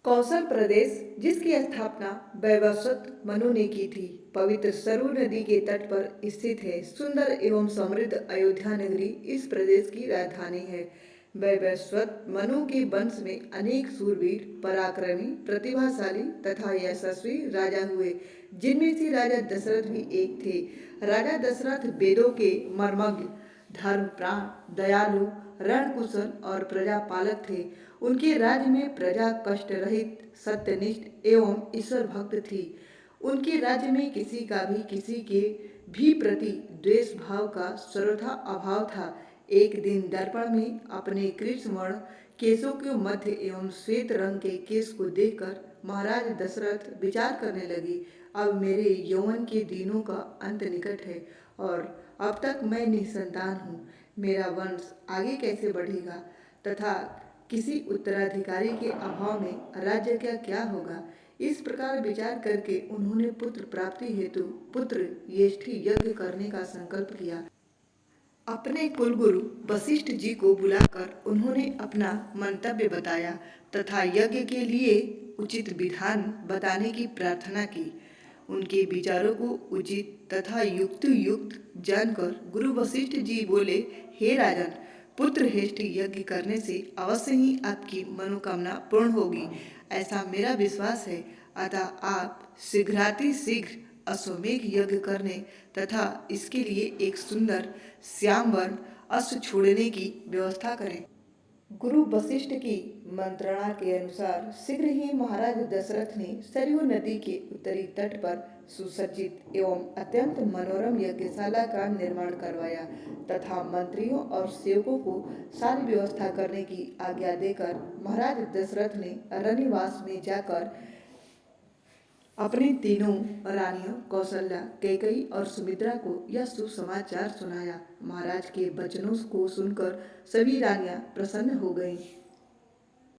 कौशल प्रदेश जिसकी स्थापना वैवस्वत मनु ने की थी, पवित्र सरयू नदी के तट पर स्थित है। सुंदर एवं समृद्ध अयोध्या नगरी इस प्रदेश की राजधानी है। वैवस्वत मनु के वंश में अनेक सूरवीर, पराक्रमी, प्रतिभाशाली तथा यशस्वी राजा हुए, जिनमें से राजा दशरथ भी एक थे। राजा दशरथ वेदों के मर्मज्ञ, धर्मप्राण, दयालु, रणकुशल और प्रजापालक थे। उनके राज्य में प्रजा कष्ट रहित, सत्यनिष्ठ एवं ईश्वर भक्त थी। उनके राज्य में किसी के भी प्रति द्वेष भाव का सर्वथा अभाव था। एक दिन दर्पण में अपने कृष्णवर्ण केशों के मध्य एवं श्वेत रंग के केश को देखकर महाराज दशरथ विचार करने लगे, अब मेरे यौवन के दिनों का अंत निकट है और अब तक मैं निसंतान हूँ। मेरा वंश आगे कैसे बढ़ेगा तथा किसी उत्तराधिकारी के अभाव में राज्य का क्या होगा। इस प्रकार विचार करके उन्होंने पुत्र प्राप्ति हेतु पुत्र येष्ठि यज्ञ करने का संकल्प किया। अपने कुलगुरु वशिष्ठ जी को बुलाकर उन्होंने अपना मंतव्य बताया तथा यज्ञ के लिए उचित विधान बताने की प्रार्थना की। उनके विचारों को उचित तथा युक्त जानकर गुरु वशिष्ठ जी बोले, हे राजन, पुत्र हेष्ट यज्ञ करने से अवश्य ही आपकी मनोकामना पूर्ण होगी, ऐसा मेरा विश्वास है। अतः आप शीघ्र अश्वमेध यज्ञ करने तथा इसके लिए एक सुंदर श्यामवर्ण अश्व छोड़ने की व्यवस्था करें। गुरु वशिष्ठ की मंत्रणा के अनुसार शीघ्र ही महाराज दशरथ ने सरयू नदी के उत्तरी तट पर सुसज्जित एवं अत्यंत मनोरम यज्ञशाला का निर्माण करवाया तथा मंत्रियों और सेवकों को सारी व्यवस्था करने की आज्ञा देकर महाराज दशरथ ने रनिवास में जाकर अपने तीनों रानियों कौशल्या, कैकेयी और सुमित्रा को यह शुभ समाचार सुनाया। महाराज के वचनों को सुनकर सभी रानियां प्रसन्न हो गईं।